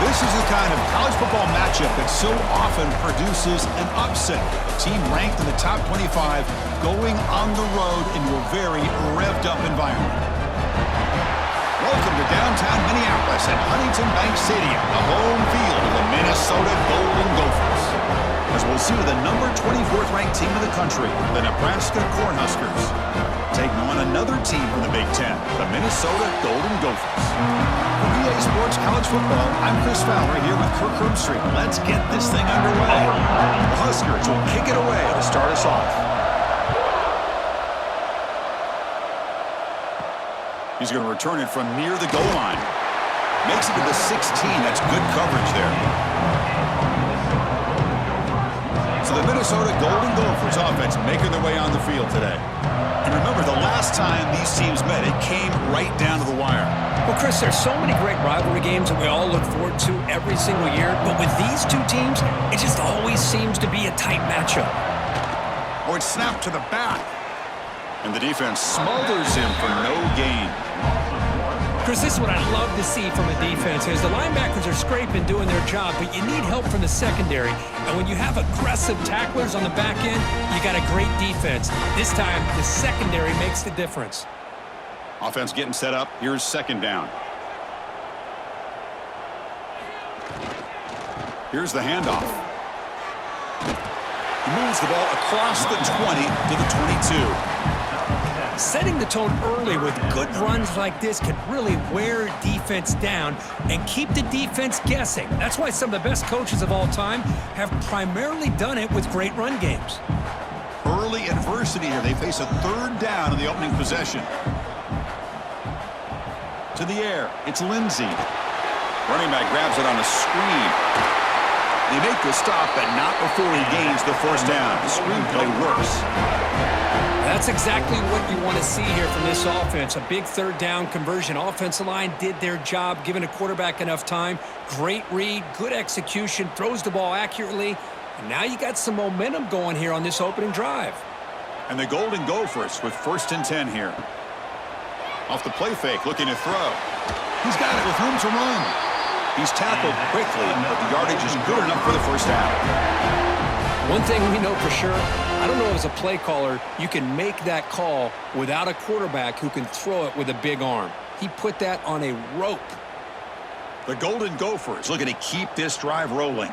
This is the kind of college football matchup that so often produces an upset. A team ranked in the top 25 going on the road into a very revved-up environment. Welcome to downtown Minneapolis at Huntington Bank Stadium, the home field of the Minnesota Golden Gophers. As we'll see the number 24th ranked team in the country, the Nebraska Cornhuskers, taking on another team from the Big Ten, the Minnesota Golden Gophers. For EA Sports College Football, I'm Chris Fowler here with Kirk Herbstreit. Let's get this thing underway. The Huskers will kick it away to start us off. He's going to return it from near the goal line. Makes it to the 16. That's good coverage there. So the Minnesota Golden Gophers offense making their way on the field today. And remember, the last time these teams met, it came right down to the wire. Well, Chris, there's so many great rivalry games that we all look forward to every single year. But with these two teams, it just always seems to be a tight matchup. Oh, it's snapped to the back. And the defense smothers him for no gain. Chris, this is what I love to see from a defense is the linebackers are scraping, doing their job, but you need help from the secondary. And when you have aggressive tacklers on the back end, you got a great defense. This time, the secondary makes the difference. Offense getting set up. Here's second down. Here's the handoff. He moves the ball across the 20 to the 22. Setting the tone early with good runs like this can really wear defense down and keep the defense guessing. That's why some of the best coaches of all time have primarily done it with great run games. Early adversity here. They face a third down in the opening possession. To the air. It's Lindsey. Running back grabs it on a screen. They make the stop, but not before he gains the first down. The screen play works. That's exactly what you want to see here from this offense. A big third down conversion. Offensive line did their job, giving a quarterback enough time. Great read, good execution, throws the ball accurately. And now you got some momentum going here on this opening drive. And the Golden Gophers with 1st and 10 here. Off the play fake, looking to throw. He's got it with room to run. He's tackled quickly, but the yardage is good enough for the first down. One thing we know for sure, I don't know as a play caller, you can make that call without a quarterback who can throw it with a big arm. He put that on a rope. The Golden Gophers looking to keep this drive rolling.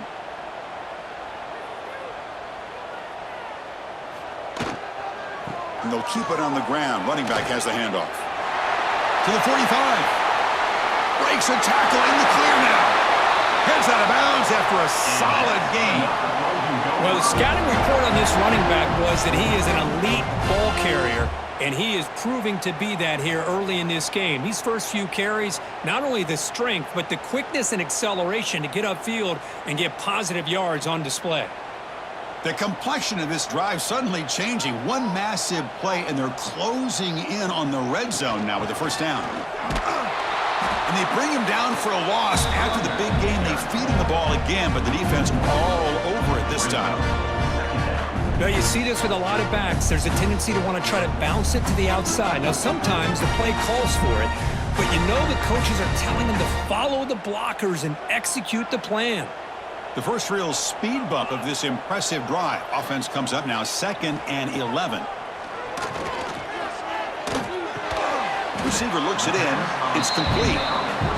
And they'll keep it on the ground. Running back has the handoff. To the 45. Breaks a tackle in the clear now. Heads out of bounds after a solid gain. Well, the scouting report on this running back was that he is an elite ball carrier, and he is proving to be that here early in this game. These first few carries, not only the strength, but the quickness and acceleration to get upfield and get positive yards on display. The complexion of this drive suddenly changing. One massive play, and they're closing in on the red zone now with the first down. And they bring him down for a loss. After the big game, they feed him the ball again, but the defense all over it this time. Now, you see this with a lot of backs. There's a tendency to want to try to bounce it to the outside. Now, sometimes the play calls for it, but you know the coaches are telling them to follow the blockers and execute the plan. The first real speed bump of this impressive drive. Offense comes up now 2nd and 11. Receiver looks it in. It's complete.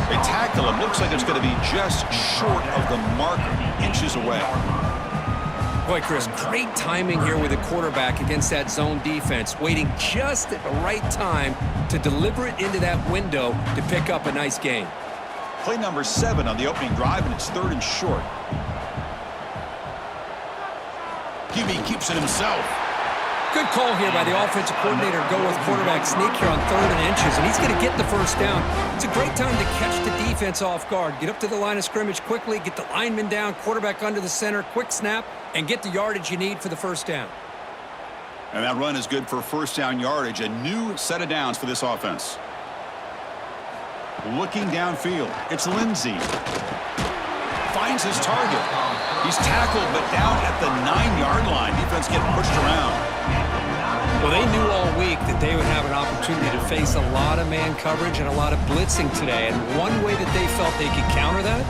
They tackle him. Looks like it's going to be just short of the marker, inches away. Boy, Chris, great timing here with the quarterback against that zone defense, waiting just at the right time to deliver it into that window to pick up a nice gain. Play number 7 on the opening drive, and it's 3rd and short. QB keeps it himself. Good call here by the offensive coordinator to go with quarterback sneak here on 3rd and inches, and he's going to get the first down. It's a great time to catch the defense off guard. Get up to the line of scrimmage quickly, get the lineman down, quarterback under the center, quick snap, and get the yardage you need for the first down. And that run is good for first down yardage, a new set of downs for this offense. Looking downfield, it's Lindsey. Finds his target. He's tackled, but down at the 9-yard line. Defense getting pushed around. Well, they knew all week that they would have an opportunity to face a lot of man coverage and a lot of blitzing today. And one way that they felt they could counter that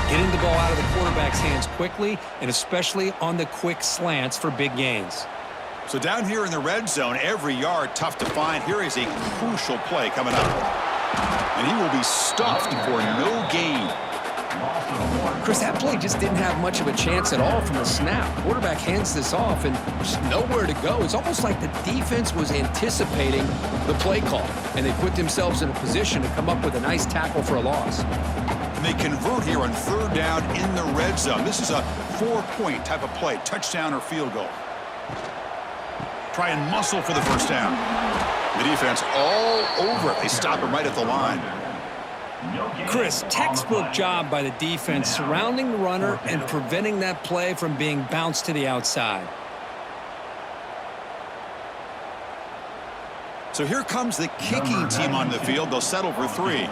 getting the ball out of the quarterback's hands quickly, and especially on the quick slants for big gains. So down here in the red zone, every yard tough to find. Here is a crucial play coming up. And he will be stuffed for no gain. Chris, that play just didn't have much of a chance at all from the snap. Quarterback hands this off and just nowhere to go. It's almost like the defense was anticipating the play call, and they put themselves in a position to come up with a nice tackle for a loss. And they convert here on third down in the red zone. This is a 4-point type of play, touchdown or field goal. Try and muscle for the first down. The defense all over it. They stop him right at the line. Chris, textbook job by the defense surrounding the runner and preventing that play from being bounced to the outside. So here comes the kicking team on the field. They'll settle for 3.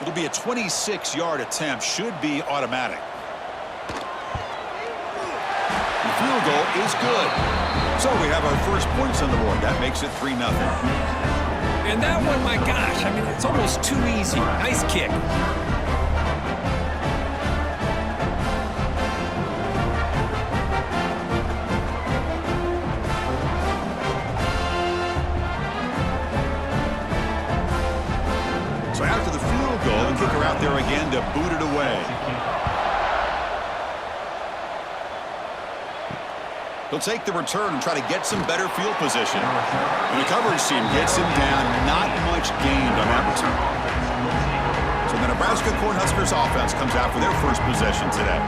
It'll be a 26-yard attempt. Should be automatic. The field goal is good. So we have our first points on the board. That makes it 3-0. And that one, my gosh, I mean, it's almost too easy. Nice kick. So after the field goal, the kicker out there again to boot it away. He'll take the return and try to get some better field position. And the coverage team gets him down. Not much gained on that return. So the Nebraska Cornhuskers offense comes out for their first possession today.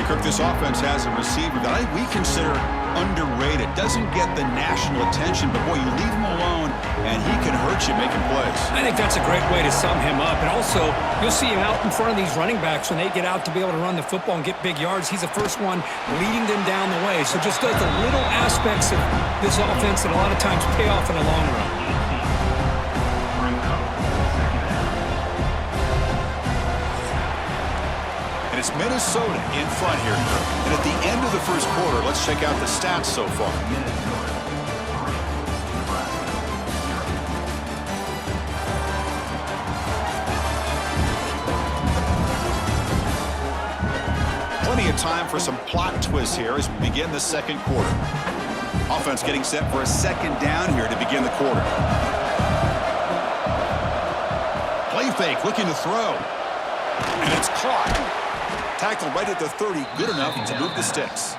And Kirk, this offense has a receiver that we consider underrated. Doesn't get the national attention, but boy, you leave him alone and he can hurt you making plays. I think that's a great way to sum him up. And also, you'll see him out in front of these running backs when they get out to be able to run the football and get big yards. He's the first one leading them down the way. So just does the little aspects of this offense that a lot of times pay off in the long run. And it's Minnesota in front here. And at the end of the first quarter, let's check out the stats so far. Plenty of time for some plot twists here as we begin the second quarter. Offense getting set for a second down here to begin the quarter. Play fake, looking to throw. And it's caught. Tackled right at the 30, good enough to move the sticks.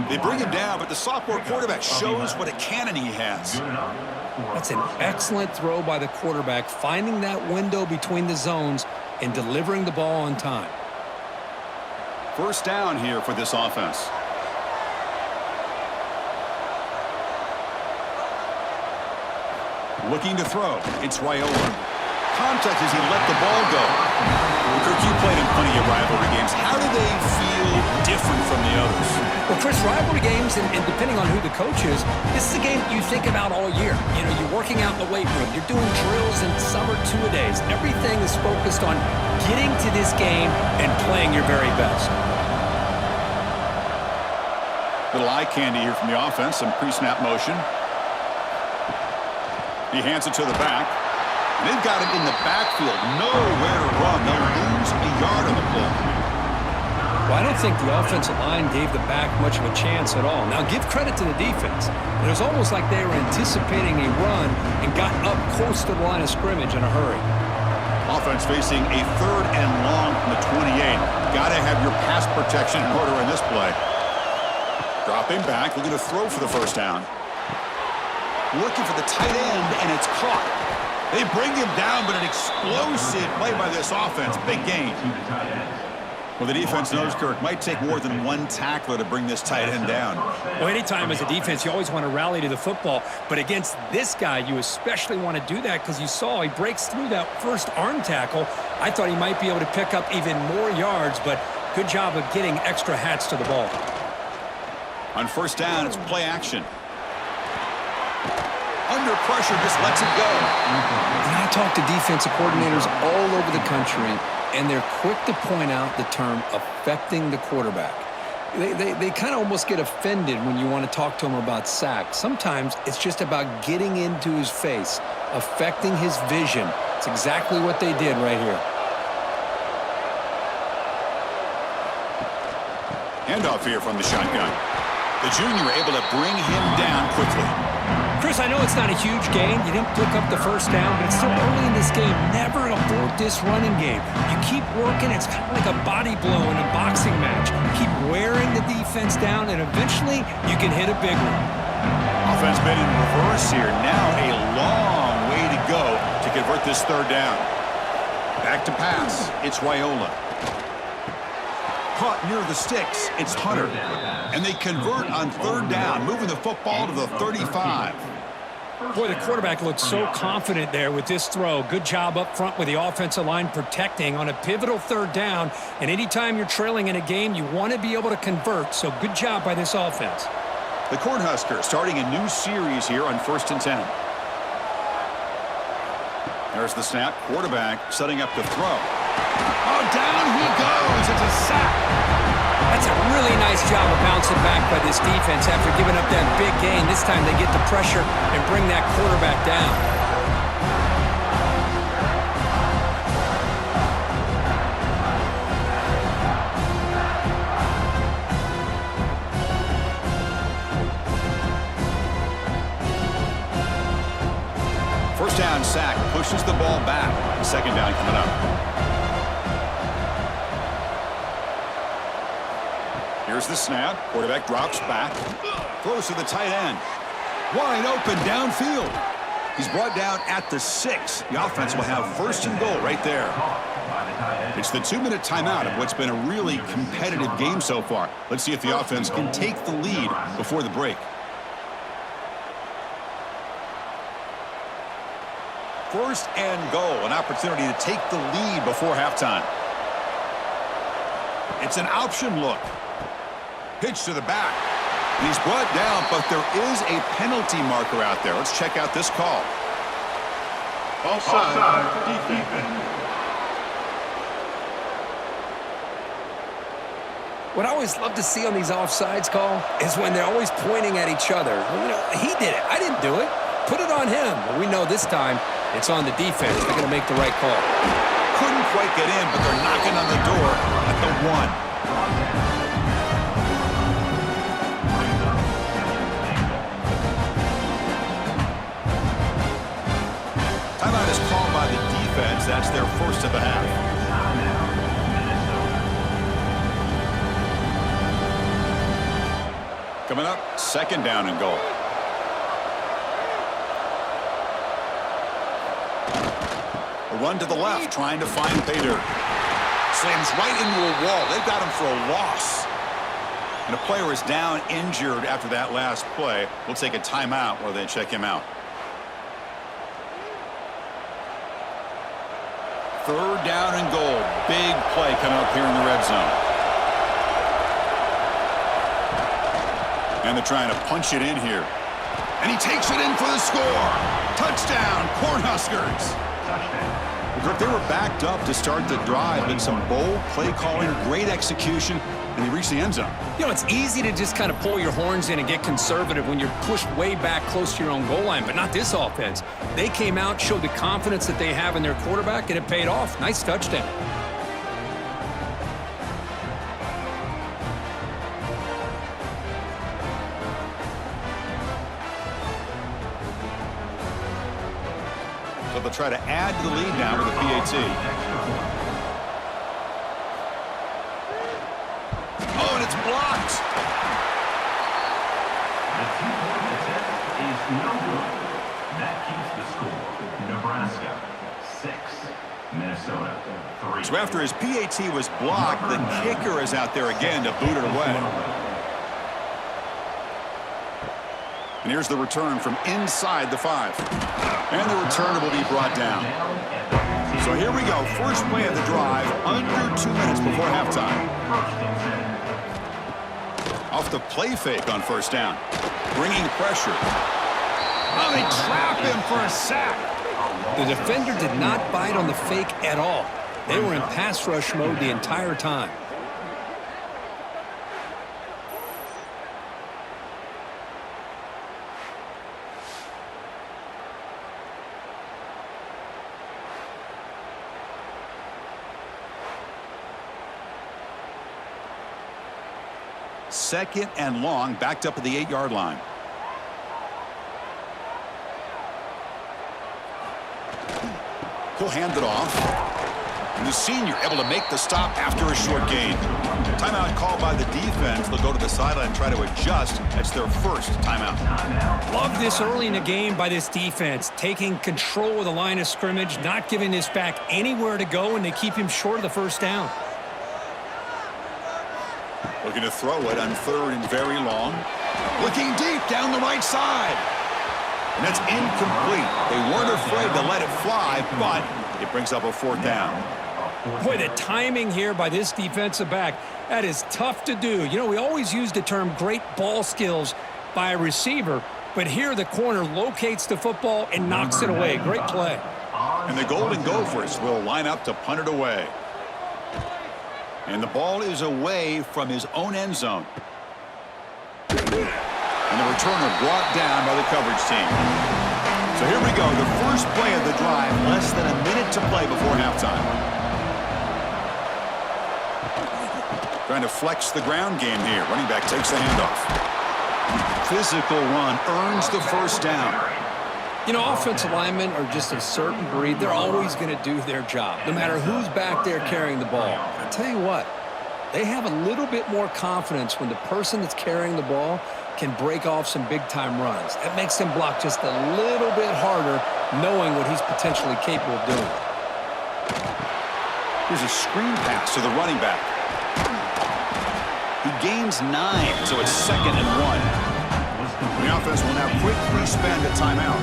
They bring him down, but the sophomore quarterback shows what a cannon he has. That's an excellent throw by the quarterback, finding that window between the zones and delivering the ball on time. First down here for this offense. Looking to throw. It's Raiola. Contact as he let the ball go. Kirk, you played in plenty of rivalry games. How do they feel different from the others? Well, Chris, rivalry games, and depending on who the coach is, this is a game you think about all year. You know, you're working out in the weight room. You're doing drills and summer two-a-days. Everything is focused on getting to this game and playing your very best. Little eye candy here from the offense. Some pre-snap motion. He hands it to the back. They've got him in the backfield. Nowhere to run. They'll lose a yard on the play. Well, I don't think the offensive line gave the back much of a chance at all. Now, give credit to the defense. It was almost like they were anticipating a run and got up close to the line of scrimmage in a hurry. Offense facing a third and long from the 28. Got to have your pass protection in order in this play. Dropping back, looking to throw for the first down. Looking for the tight end, and it's caught. They bring him down, but an explosive play by this offense. Big gain. Well, the defense knows, Kirk, might take more than one tackler to bring this tight end down. Well, anytime as a defense, you always want to rally to the football. But against this guy, you especially want to do that because you saw he breaks through that first arm tackle. I thought he might be able to pick up even more yards, but good job of getting extra hats to the ball. On first down, it's play action. Under pressure, just lets it go. And I talk to defensive coordinators all over the country, and they're quick to point out the term affecting the quarterback. They kind of almost get offended when you want to talk to them about sacks. Sometimes it's just about getting into his face, affecting his vision. It's exactly what they did right here. Handoff here from the shotgun. The junior able to bring him down quickly. Chris, I know it's not a huge gain. You didn't pick up the first down, but it's still early in this game. Never abort this running game. You keep working. It's kind of like a body blow in a boxing match. Keep wearing the defense down, and eventually you can hit a big one. Offense been in reverse here. Now a long way to go to convert this third down. Back to pass. It's Wyola. Caught near the sticks. It's Hunter. And they convert on third down, moving the football to the 35. Boy, the quarterback looks so confident there with this throw. Good job up front with the offensive line protecting on a pivotal third down. And anytime you're trailing in a game, you want to be able to convert. So good job by this offense. The Cornhuskers starting a new series here on 1st and 10. There's the snap. Quarterback setting up the throw. Oh, down he goes. It's a sack. That's a really nice job of bouncing back by this defense after giving up that big gain. This time they get the pressure and bring that quarterback down. First down sack pushes the ball back. Second down coming up. Here's the snap. Quarterback drops back. Throws to the tight end. Wide open downfield. He's brought down at the 6. The offense will have 1st and goal right there. It's the 2-minute timeout of what's been a really competitive game so far. Let's see if the offense can take the lead before the break. 1st and goal. An opportunity to take the lead before halftime. It's an option look. Pitch to the back. He's brought down, but there is a penalty marker out there. Let's check out this call. Offside. Defense. What I always love to see on these offsides call is when they're always pointing at each other. You know, he did it. I didn't do it. Put it on him. But we know this time it's on the defense. They're going to make the right call. Couldn't quite get in, but they're knocking on the door at the 1. Timeout is called by the defense. That's their first of the half. Coming up, 2nd down and goal. A run to the left, trying to find Bader. Slams right into a wall. They've got him for a loss. And a player is down injured after that last play. We'll take a timeout while they check him out. 3rd down and goal. Big play coming up here in the red zone. And they're trying to punch it in here. And he takes it in for the score. Touchdown, Cornhuskers. They were backed up to start the drive, and some bold play calling, great execution, and they reached the end zone. You know, it's easy to just kind of pull your horns in and get conservative when you're pushed way back close to your own goal line, but not this offense. They came out, showed the confidence that they have in their quarterback, and it paid off. Nice touchdown. So they'll try to add to the lead now with a PAT. Oh, and it's blocked. The 2-point attempt is no good. That keeps the score. Nebraska 6, Minnesota 3. So after his PAT was blocked, the kicker is out there again to boot it away. And here's the return from inside the 5. And the return will be brought down. So here we go. First play of the drive, under 2 minutes before halftime. Off the play fake on 1st down. Bringing pressure. Oh, they trap him for a sack. The defender did not bite on the fake at all. They were in pass rush mode the entire time. 2nd and long, backed up at the 8-yard line. He'll hand it off. And the senior able to make the stop after a short gain. Timeout called by the defense. They'll go to the sideline and try to adjust. That's their first timeout. Love this early in the game by this defense, taking control of the line of scrimmage, not giving this back anywhere to go, and they keep him short of the first down. Looking to throw it on 3rd and very long. Looking deep down the right side. And that's incomplete. They weren't afraid to let it fly, but it brings up a 4th down. Boy, the timing here by this defensive back, that is tough to do. You know, we always use the term great ball skills by a receiver, but here the corner locates the football and knocks it away. Great play. And the Golden Gophers will line up to punt it away. And the ball is away from his own end zone. And the returner brought down by the coverage team. So here we go, the first play of the drive, less than a minute to play before halftime. Trying to flex the ground game here. Running back takes the handoff. Physical run earns the first down. You know, offensive linemen are just a certain breed. They're always going to do their job, no matter who's back there carrying the ball. I tell you what, they have a little bit more confidence when the person that's carrying the ball can break off some big-time runs. That makes them block just a little bit harder, knowing what he's potentially capable of doing. Here's a screen pass to the running back. He gains 9, so it's 2nd and 1. The offense will now quickly spend a timeout.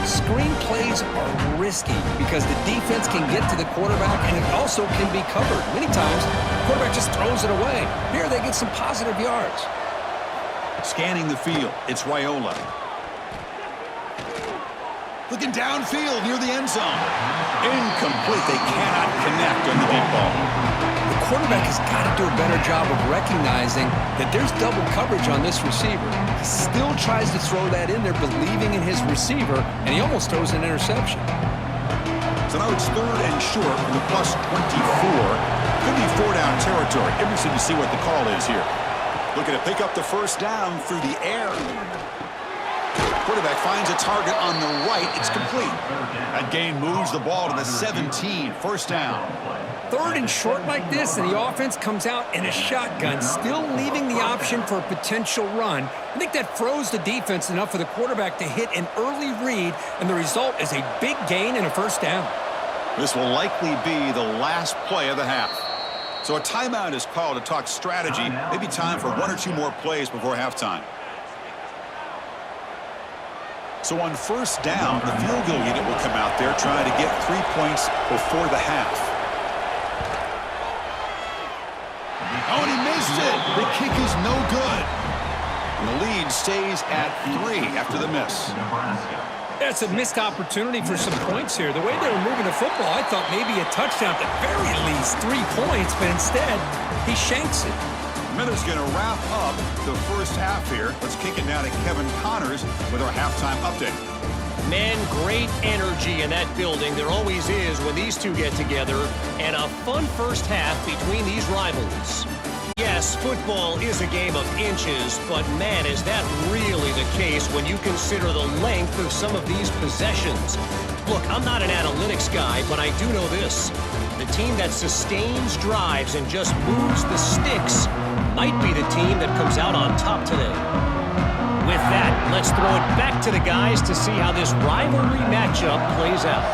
Screen plays are risky because the defense can get to the quarterback, and it also can be covered. Many times, the quarterback just throws it away. Here, they get some positive yards. Scanning the field, it's Raiola. Looking downfield near the end zone. Incomplete. They cannot connect on the deep ball. The quarterback has got to do a better job of recognizing that there's double coverage on this receiver. He still tries to throw that in there, believing in his receiver, and he almost throws an interception. So now it's 3rd and short from the +24. Could be 4-down territory. Interested to see what the call is here. Looking to pick up the first down through the air. Quarterback finds a target on the right. It's complete. That gain moves the ball to the 17. First down. 3rd and short like this, and the offense comes out in a shotgun, still leaving the option for a potential run. I think that froze the defense enough for the quarterback to hit an early read, and the result is a big gain and a first down. This will likely be the last play of the half. So a timeout is called to talk strategy. Maybe time for 1 or 2 more plays before halftime. So on first down, the field goal unit will come out there trying to get 3 points before the half. Oh, and he missed it. The kick is no good. And the lead stays at 3 after the miss. That's a missed opportunity for some points here. The way they were moving the football, I thought maybe a touchdown, at the very least 3 points, but instead, he shanks it. Miller's going to wrap up the first half here. Let's kick it now to Kevin Connors with our halftime update. Man, great energy in that building. There always is when these two get together, and a fun first half between these rivals. Yes, football is a game of inches, but man, is that really the case when you consider the length of some of these possessions. Look, I'm not an analytics guy, but I do know this. The team that sustains drives and just moves the sticks might be the team that comes out on top today. With that, let's throw it back to the guys to see how this rivalry matchup plays out.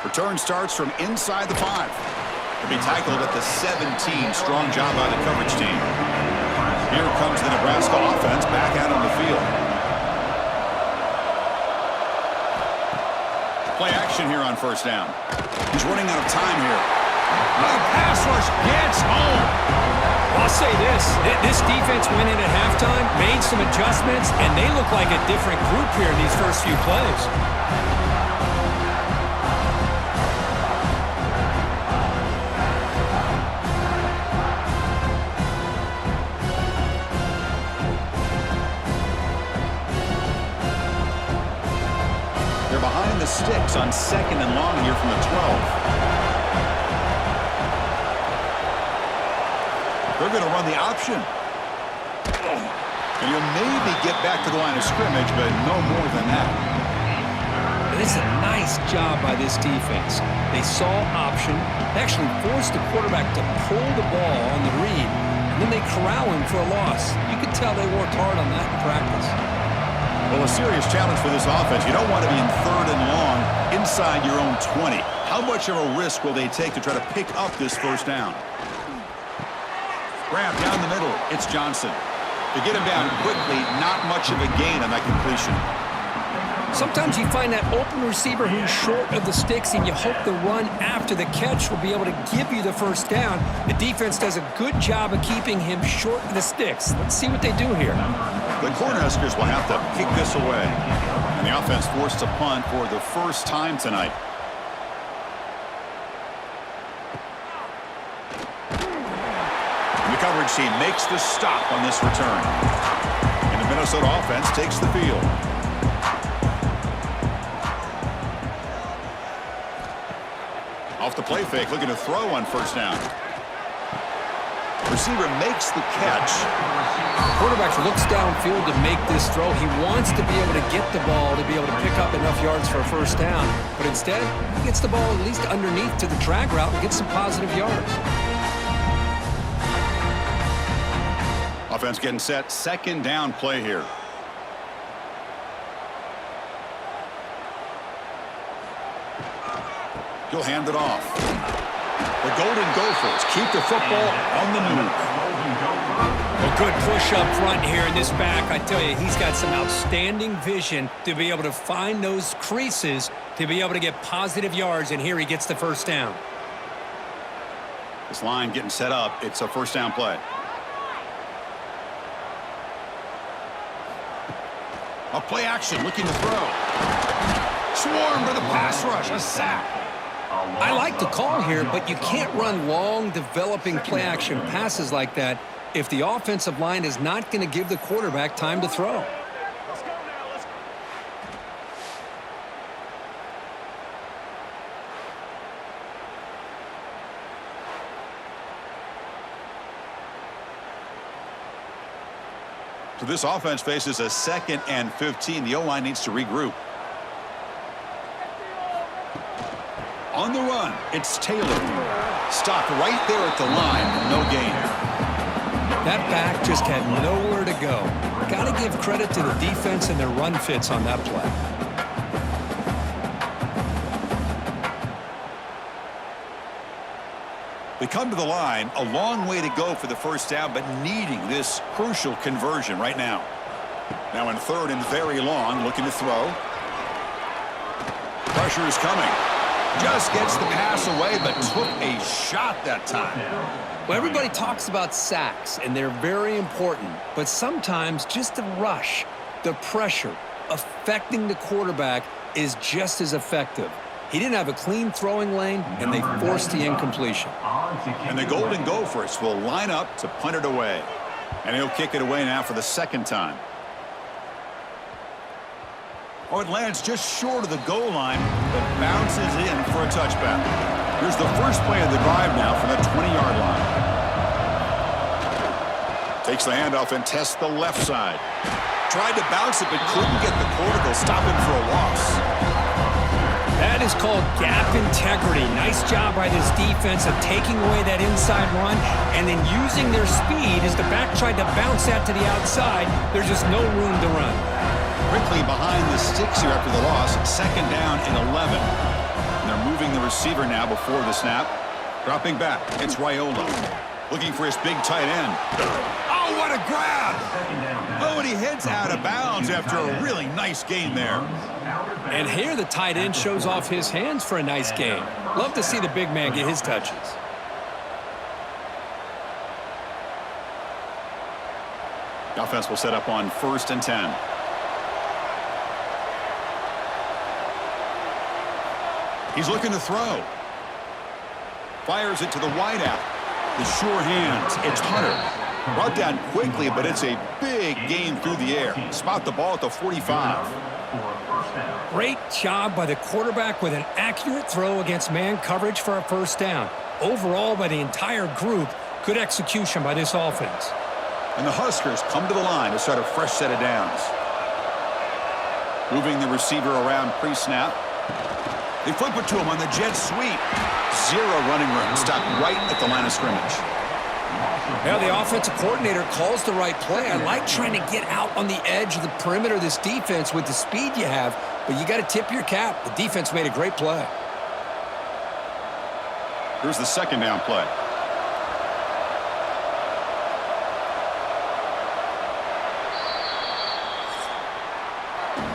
Return starts from inside the 5. They'll be tackled at the 17. Strong job by the coverage team. Here comes the Nebraska offense back out on the field. Play action here on first down. He's running out of time here. The pass rush gets home. I'll say this defense went in at halftime, made some adjustments, and they look like a different group here in these first few plays. They're behind the sticks on 2nd and long here from the 12. They're going to run the option. And you'll maybe get back to the line of scrimmage, but no more than that. This is a nice job by this defense. They saw option, they actually forced the quarterback to pull the ball on the read, and then they corral him for a loss. You could tell they worked hard on that in practice. Well, a serious challenge for this offense. You don't want to be in 3rd and long inside your own 20. How much of a risk will they take to try to pick up this first down? Grab down the middle. It's Johnson. To get him down quickly, not much of a gain on that completion. Sometimes you find that open receiver who's short of the sticks, and you hope the run after the catch will be able to give you the first down. The defense does a good job of keeping him short of the sticks. Let's see what they do here. The Cornhuskers will have to kick this away. And the offense forced to punt for the first time tonight. The coverage team makes the stop on this return. And the Minnesota offense takes the field. Off the play fake, looking to throw on first down. Receiver makes the catch. Quarterback looks downfield to make this throw. He wants to be able to get the ball to be able to pick up enough yards for a first down. But instead, he gets the ball at least underneath to the drag route and gets some positive yards. Offense getting set. 2nd down play here. He'll hand it off. The Golden Gophers keep the football on the move. A good push up front here in this back. I tell you, he's got some outstanding vision to be able to find those creases to be able to get positive yards, and here he gets the first down. This line getting set up. It's a first down play. A play action, looking to throw. Swarm for the pass rush, a sack. I like the call here, but you can't run long, developing play-action passes like that if the offensive line is not going to give the quarterback time to throw. So this offense faces a 2nd and 15. The O-line needs to regroup. On the run, it's Taylor. Stopped right there at the line. No gain. That back just had nowhere to go. Got to give credit to the defense and their run fits on that play. They come to the line, a long way to go for the first down, but needing this crucial conversion right now. Now in 3rd and very long, looking to throw. Pressure is coming. Just gets the pass away, but took a shot that time. Well, everybody talks about sacks, and they're very important. But sometimes just the rush, the pressure, affecting the quarterback is just as effective. He didn't have a clean throwing lane, and they forced the incompletion. And the Golden Gophers will line up to punt it away. And he'll kick it away now for the 2nd time. Oh, it lands just short of the goal line, but bounces in for a touchback. Here's the first play of the drive now from the 20-yard line. Takes the handoff and tests the left side. Tried to bounce it, but couldn't get the quarter to stop him for a loss. That is called gap integrity. Nice job by this defense of taking away that inside run and then using their speed as the back tried to bounce that to the outside. There's just no room to run. Quickly behind the sticks here after the loss. 2nd down and 11. And they're moving the receiver now before the snap. Dropping back. It's Raiola. Looking for his big tight end. Oh, what a grab! Oh, and he heads out of bounds after a really nice gain there. And here the tight end shows off his hands for a nice gain. Love to see the big man get his touches. The offense will set up on 1st and 10. He's looking to throw. Fires it to the wideout. The sure hands. It's Hunter. Brought down quickly, but it's a big gain through the air. Spot the ball at the 45. Great job by the quarterback with an accurate throw against man coverage for a first down. Overall, by the entire group, Good execution by this offense. And the Huskers come to the line to start a fresh set of downs. Moving the receiver around pre-snap. They flip it to him on the jet sweep. Zero running room. Stopped right at the line of scrimmage. Now the offensive coordinator calls the right play. I like trying to get out on the edge of the perimeter of this defense with the speed you have, but you got to tip your cap. The defense made a great play. Here's the second down play.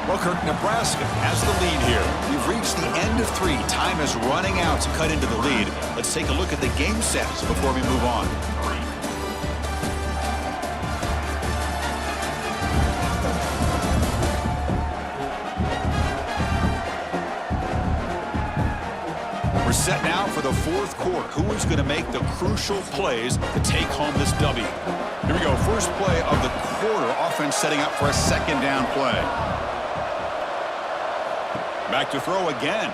Well, Kirk, Nebraska has the lead here. We've reached the end of 3. Time is running out to cut into the lead. Let's take a look at the game sets before we move on. We're set now for the fourth quarter. Who is going to make the crucial plays to take home this W? Here we go. First play of the quarter. Offense setting up for a second down play. Back to throw again.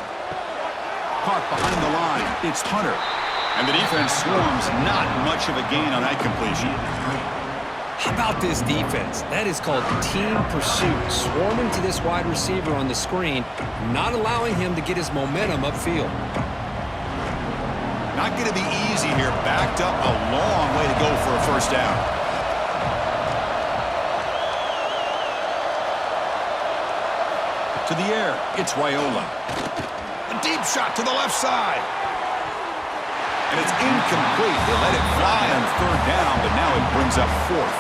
Caught behind the line. It's Hunter. And the defense swarms. Not much of a gain on that completion. How about this defense? That is called team pursuit. Swarming to this wide receiver on the screen, not allowing him to get his momentum upfield. Not going to be easy here. Backed up a long way to go for a first down. To the air, it's Raiola. A deep shot to the left side. And it's incomplete. They let it fly on third down, but now it brings up fourth.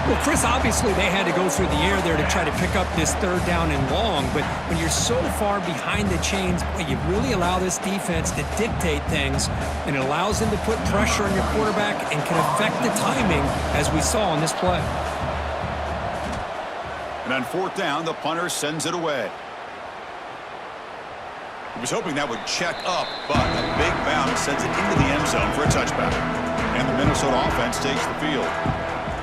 Well, Chris, obviously they had to go through the air there to try to pick up this third down and long, but when you're so far behind the chains, you really allow this defense to dictate things, and it allows them to put pressure on your quarterback and can affect the timing, as we saw on this play. And on fourth down, the punter sends it away. He was hoping that would check up, but a big bounce sends it into the end zone for a touchback. And the Minnesota offense takes the field.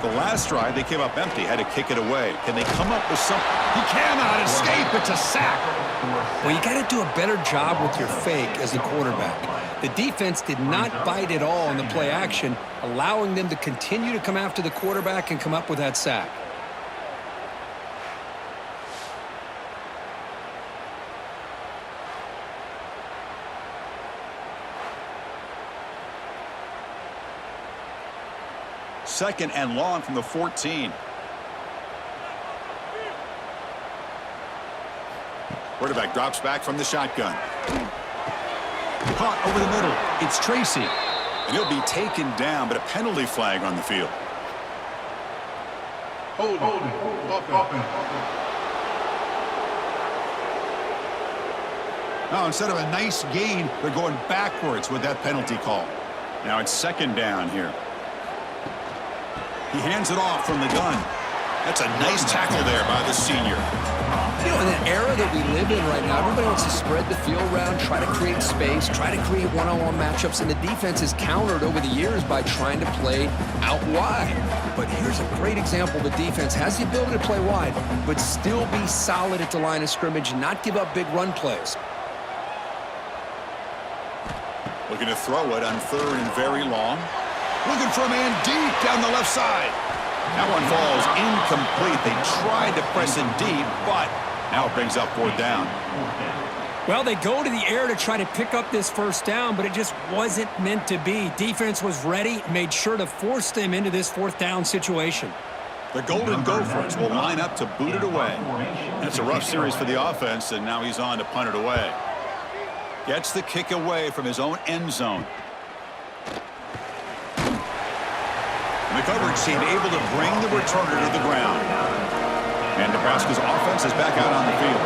The last drive, they came up empty, had to kick it away. Can they come up with something? He cannot escape. It's a sack. Well, you got to do a better job with your fake as the quarterback. The defense did not bite at all on the play action, allowing them to continue to come after the quarterback and come up with that sack. Second and long from the 14. Quarterback drops back from the shotgun. Caught over the middle. It's Tracy. And he'll be taken down, but a penalty flag on the field. Hold it. Now, instead of a nice gain, they're going backwards with that penalty call. Now it's second down here. He hands it off from the gun. That's a nice tackle there by the senior. You know, in an era that we live in right now, everybody wants to spread the field around, try to create space, try to create one-on-one matchups, and the defense is countered over the years by trying to play out wide. But here's a great example. The defense has the ability to play wide, but still be solid at the line of scrimmage and not give up big run plays. Looking to throw it on third and very long. Looking for a man deep down the left side. That one falls incomplete. They tried to press it deep, but now it brings up fourth down. Well, they go to the air to try to pick up this first down, but it just wasn't meant to be. Defense was ready, made sure to force them into this fourth down situation. The Golden Gophers will line up to boot it away. It's a rough series for the offense, and now he's on to punt it away. Gets the kick away from his own end zone. The coverage team able to bring the returner to the ground. And Nebraska's offense is back out on the field.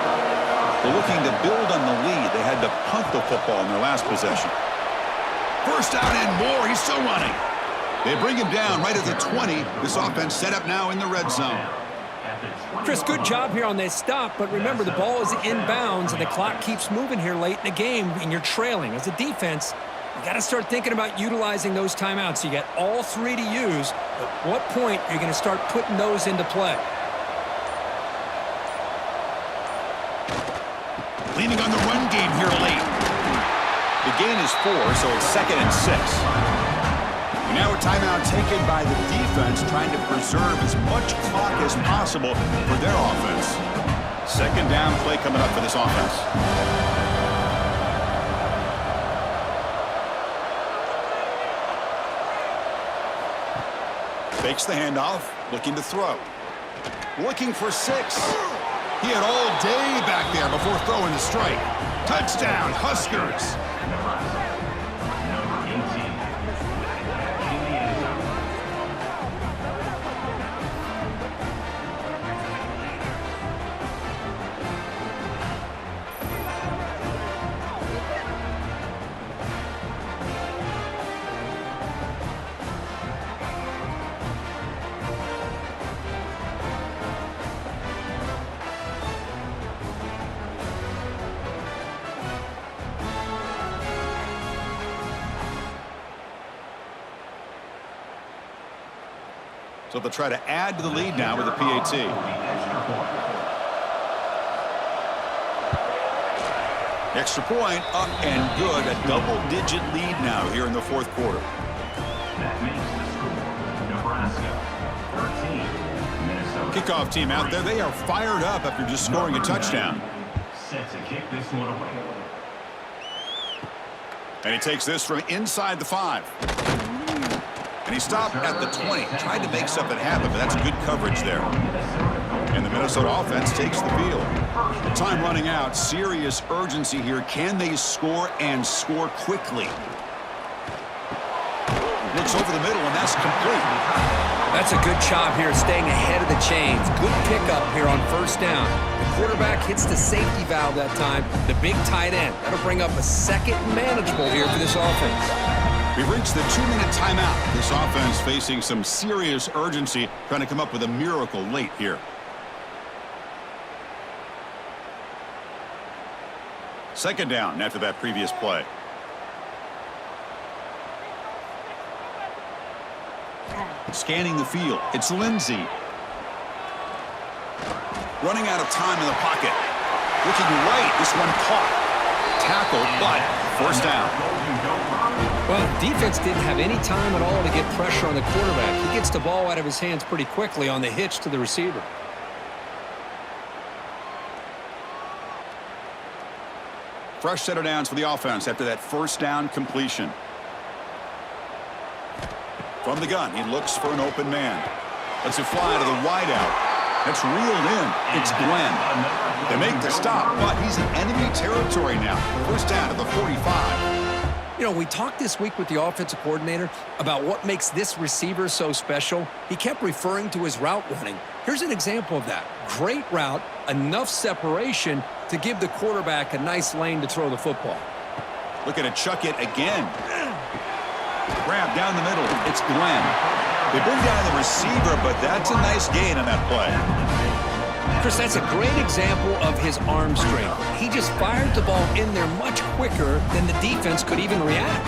They're looking to build on the lead. They had to punt the football in their last possession. First down and more. He's still running. They bring him down right at the 20. This offense set up now in the red zone. Chris, good job here on this stop, but remember the ball is inbounds and the clock keeps moving here late in the game and you're trailing. As a defense, you got to start thinking about utilizing those timeouts. You got all three to use. At what point are you going to start putting those into play? Leaning on the run game here late. The gain is 4, so it's 2nd and 6. Now a timeout taken by the defense, trying to preserve as much clock as possible for their offense. Second down play coming up for this offense. Fakes the handoff, looking to throw. Looking for 6. He had all day back there before throwing the strike. Touchdown, Huskers. Number 18. In the end zone. So they'll try to add to the lead now with a PAT. Extra point up and good. A double-digit lead now here in the fourth quarter. That makes the score Nebraska 13, Minnesota. Kickoff team out there. They are fired up after just scoring a touchdown. Set to kick this one away. And he takes this from inside the 5. And he stopped at the 20. Tried to make something happen, but that's good coverage there. And the Minnesota offense takes the field. Time running out. Serious urgency here. Can they score and score quickly? Looks over the middle, and that's complete. That's a good job here staying ahead of the chains. Good pickup here on first down. The quarterback hits the safety valve that time. The big tight end. That'll bring up a second manageable here for this offense. We've reached the 2-minute timeout. This offense facing some serious urgency, trying to come up with a miracle late here. Second down after that previous play. Scanning the field. It's Lindsey. Running out of time in the pocket. Looking right. This one caught. Tackle, but first down. Well, defense didn't have any time at all to get pressure on the quarterback. He gets the ball out of his hands pretty quickly on the hitch to the receiver. Fresh set of downs for the offense after that first down completion. From the gun, he looks for an open man. Lets it fly to the wideout. That's reeled in. It's Glenn. They make the stop, but he's in enemy territory now. First down at the 45. You know, we talked this week with the offensive coordinator about what makes this receiver so special. He kept referring to his route running. Here's an example of that. Great route, enough separation to give the quarterback a nice lane to throw the football. Looking to chuck it again. Grab down the middle. It's Glenn. They bring down the receiver, but that's a nice gain on that play. Chris, that's a great example of his arm strength. He just fired the ball in there much quicker than the defense could even react.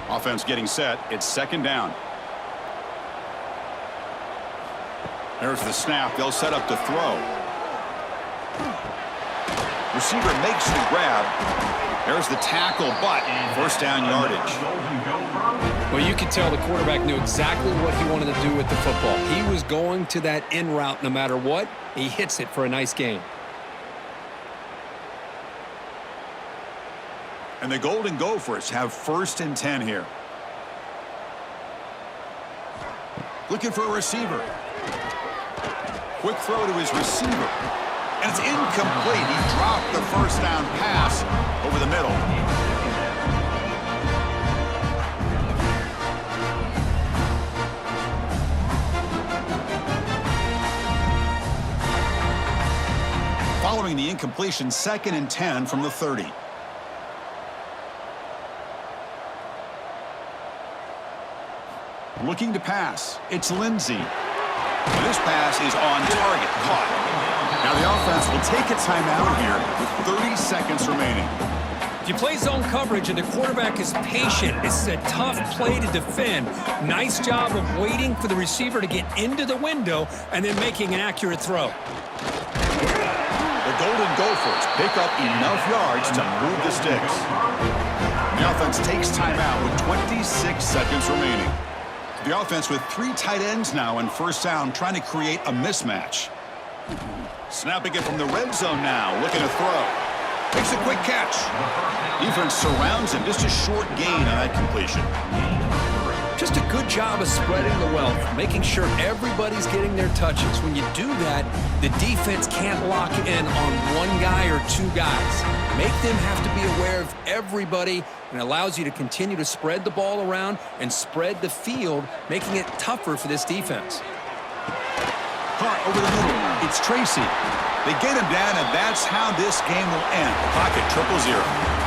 Offense getting set. It's second down. There's the snap. They'll set up to throw. Receiver makes the grab. There's the tackle, but first down yardage. Well, you could tell the quarterback knew exactly what he wanted to do with the football. He was going to that in route no matter what. He hits it for a nice gain. And the Golden Gophers have first and 10 here. Looking for a receiver. Quick throw to his receiver. And it's incomplete. He dropped the first down pass over the middle. Following the incompletion, second and 10 from the 30. Looking to pass. It's Lindsey. And this pass is on target. Caught. Now the offense will take a timeout here with 30 seconds remaining. If you play zone coverage and the quarterback is patient, it's a tough play to defend. Nice job of waiting for the receiver to get into the window and then making an accurate throw. The Golden Gophers pick up enough yards to move the sticks. The offense takes timeout with 26 seconds remaining. The offense with 3 tight ends now in first down, trying to create a mismatch. Snapping it from the red zone now, looking to throw. Makes a quick catch. Defense surrounds him, just a short gain on that completion. Just a good job of spreading the wealth, making sure everybody's getting their touches. When you do that, the defense can't lock in on one guy or 2 guys. Make them have to be aware of everybody, and allows you to continue to spread the ball around and spread the field, making it tougher for this defense. Caught over the middle. It's Tracy. They get him down, and that's how this game will end. Pocket 0-0.